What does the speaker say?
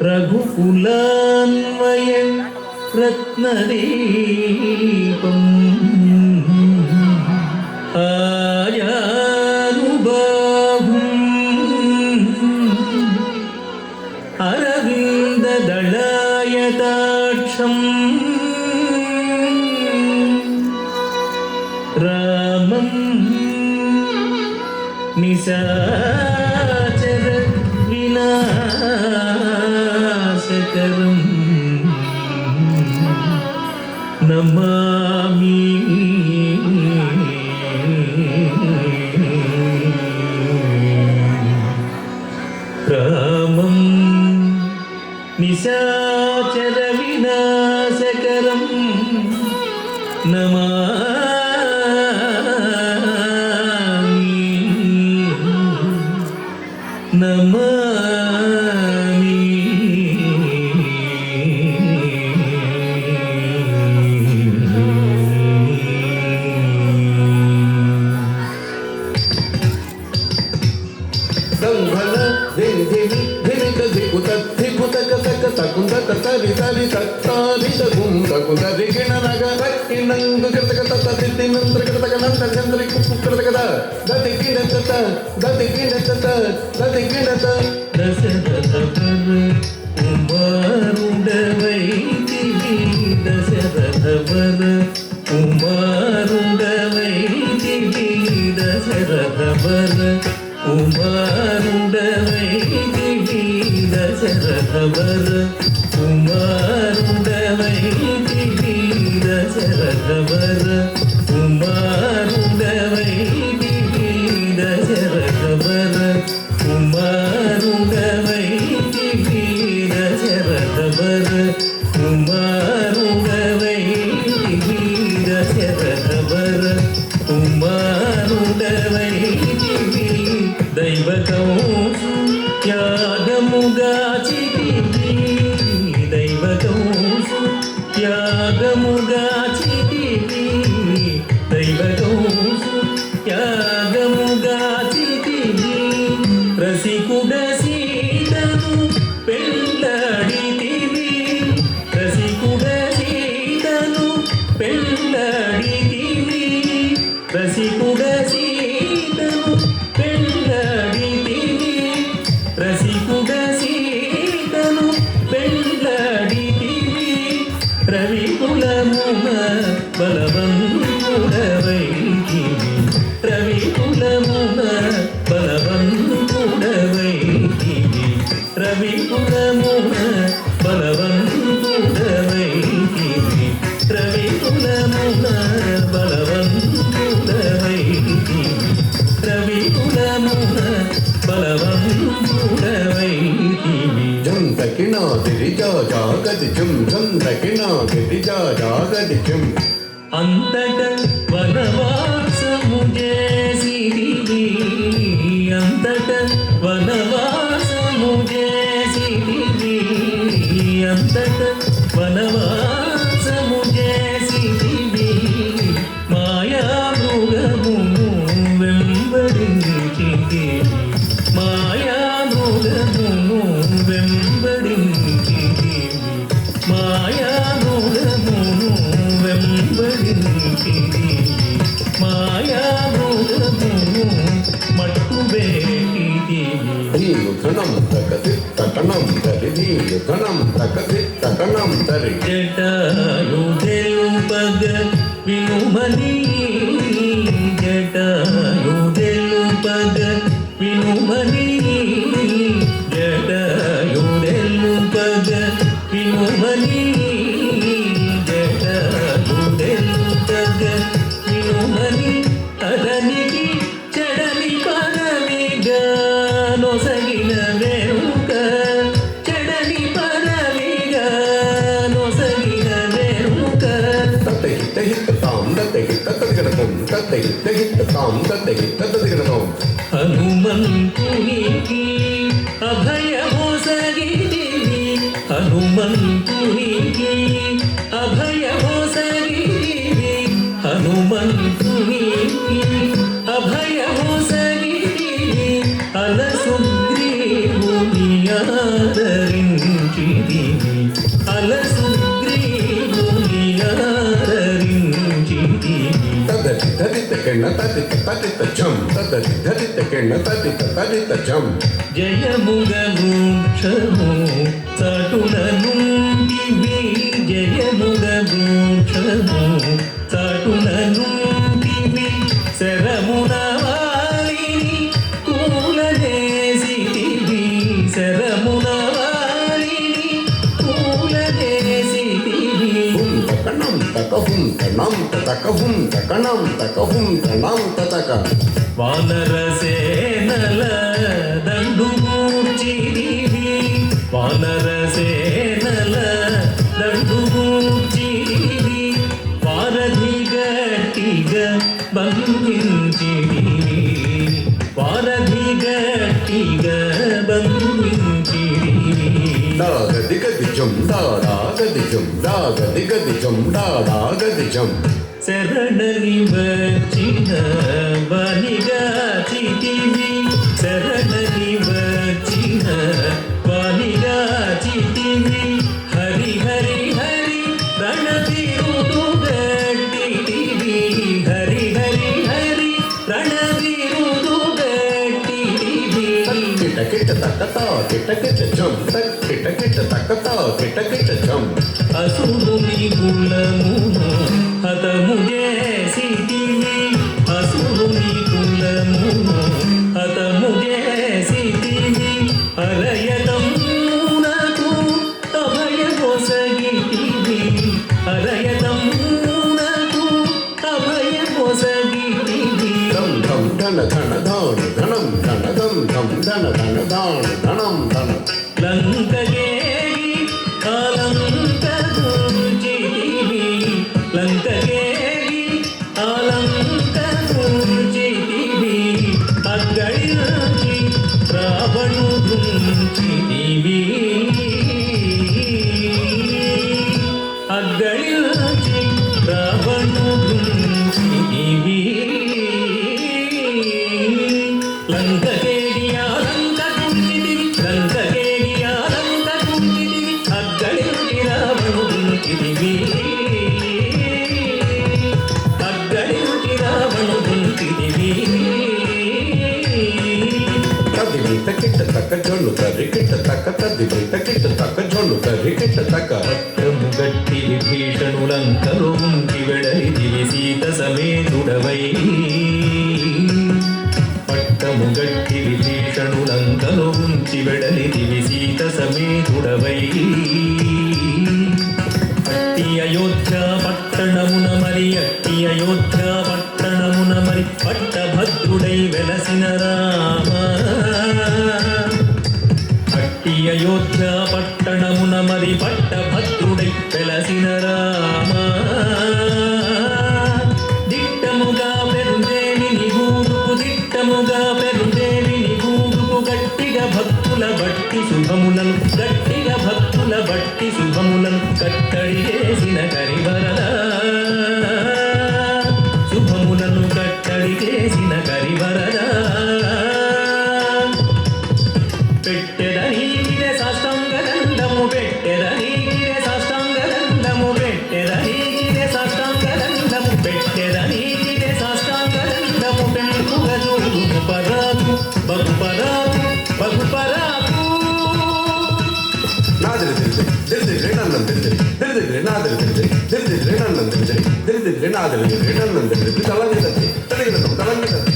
रघुकुलान्वय रत्नदीपम् आयानुबाहुम् अरविन्ददलायताक्षम् रामं निशाचर विनाशकरम् नमामि रामं निशाचर विनाशकरम् नमामि संभल धिन धिन धिनिक धिकुत धिकुतक तक तकुंदक तरि तरि तत्तारि तकुं तकुंद धिगिण नग तक्किनंग कृतक तत तितिनंत्र कृतक नंतर चंद्रि कुकृतक द दतिकिण तत दतिकिण तत दतिकिण त दशरथ वर कुमारुडवै दिवि दशरथ वर कुमारुडवै दिवि दशरथ वर कुमारुडवै दिवि दशरथ वर कुमारुडवै दिवि दशरथ वर कुमारुडवै दिवि दशरथ वर कुमारुडवै दिवि दशरथ वर कुमारुडवै दिवि दशरथ वर कुमारुडवै दिवि दैवकौसु यागमुगाचितिवि दैवकौसु यागमुगाचितिवि दैवकौसु यागमुगाचितिवि रसिकुड सीतनु पेल्लाडितिवि रसिकुड सीतनु पेल्लाडितिवि रसिकुड सीतनु पेल्लाडितिवि रसिकुड सीतनु पेल्लाडितिवि रविकुलमुन बलवन्तुडवैदिवि रविकुलमुन बलवन्तुडवैदिवि रविकुलमुन बलवन्तुडवैदिवि रविकुलमुन बलवन्तुडवैदिवि रविकुलमुन बलवन्तुडवैदिवि जं तकिना दिरिजा जागति जुं जं तकिना दिरिजा जागति जुं अंतट वनवासमु చేసితివి अंतट वनवासमु చేసితివి अंतट वनवासमु చేసితివి మాయా మృగమును వెంబడించితివి మాయా మృగమును వెంబడించితివి మాయా మృగమును వెంబడించితివి మాయా మృగమును మట్టుబెట్టితివి ధీయుధనం తకతి తటనం తరి ధీయుధనం తకతి తటనం తరి జటాయు తెలుపగ వినుమని జటాయు తెలుపగ వినుమని జటాయు తెలుపగ వినుమని జటాయు తెలుపగ వినుమని అతనికి చెడని పరమిగా నొసగిన వేరుక చెడని పరమిగా నొసగిన వేరుక తతహిత హిత తాం తతహిత తతగడతం తతహిత హిత తాం తతహిత తతగడతం హనుమంతునికి అభయమొసగితివి హనుమంతునికి అభయమొసగితివి హనుమంతునికి అభయమొసగితివి అలసుగ్రీవుని ఆదరించి అలసు గ్రీవుని ఆదరించితివి తదతి తదిత కెణ తదిత తదిత ఝం తదతి తదిత కెణ తదిత తదిత ఝం జయముగ వృక్షము చాటున నుండివి జయముగ వృక్షము చాటున నుండివి శరమున వాలిని కూలదేసితివి శరమున వాలిని కూలదేసితివి హుం తకణం తక హుం తనం తక హుం తకణం తక హుం తనం తక వానరసేనల దండుగూర్చిదివి వానరసేనల దండుగూర్చిదివి వారధి గట్టిగా బంధించిదివి వారధి గట్టిగా బంధించిదివి దాగది గది ఝం దాగది ఝం దాగది గది ఝం దాగది ఝం శరణని వచ్చిన బలిగా చితివి శరణని వచ్చిన బలిగా చితివి హరి హరి హరి రణవీరుడు గట్టివి హరి హరి హరి రణవీరుడు గట్టివి కిట కిట తకత కిట కిట ఝం కిట కిట తకత కిట కిట ఝం అసురుని కులమును హతము చేసితివి అసురుని కులమును హతము చేసితివి అరయతమునకు అభయమొసగితివి అరయతమునకు అభయమొసగితివి ధం ధం ధన ధన ధాన ధనం ధన ధం ధం ధన ధన ధాన ధనం ధన లంకగేగి ఆలంకగుర్జితివి లంకగేగి ఆలంకగుర్జితివి అగ్గళించి రావణుడుంచితివి అగ్గళించి రావణుడుంచితివి లంకగేగి ఆలంకగుర్జితివి లంకగేగి ఆలంకగుర్జితివి అగ్గళించి రావణుడుంచితివి అగ్గళించి రావణుడుంచితివి తదిమి తకిట తక జొన్ను తరి కిట తక తదిమి తకిట తక జొన్ను తరి కిట తక పట్టము గట్టి విభీషణులంకలో ఉంచి వెడలిదివి సీత సమేతుడవై పట్టము గట్టి విభీషణులంకలో ఉంచి వెడలిదివి సీత సమేతుడవై అట్టి అయోధ్య పట్టణమున మరి అట్టి అయోధ్య పట్టణమున మరి పట్టభద్రుడై వెలసిన రామ అట్టి అయోధ్య పట్టణమున మరి పట్టభద్రుడై వెలసిన రామ దిట్టముగా పెరుదేవి నిగూడుకు దిట్టముగా పెరుదేవి నిగూడుకు గట్టిగా భక్తుల బట్టి శుభములను గట్టిగా భక్తుల బట్టి శుభములను కట్టడి చేసిన కరివరద శుభములను కట్టడి చేసిన కరివరద పెట్టెదనీకిరే సాష్టాంగదండము పెట్టెదనీకిరే సాష్టాంగదండము పెట్టెదనీకిరే సాష్టాంగదండము పెట్టెదనీకిరే సాష్టాంగదండము పెంకుగ చూడు పరాకు బహుపరాకు బహుపరాకు నాదరి తిరిగి తిరిగి నన్నం తిరిగి తిరిగి నాదరి తిరిగి తిరిగి నన్నం తిరిగి తిరిగి నాదరి తిరిగి నన్నం తిరిగి తలంగి తలంగి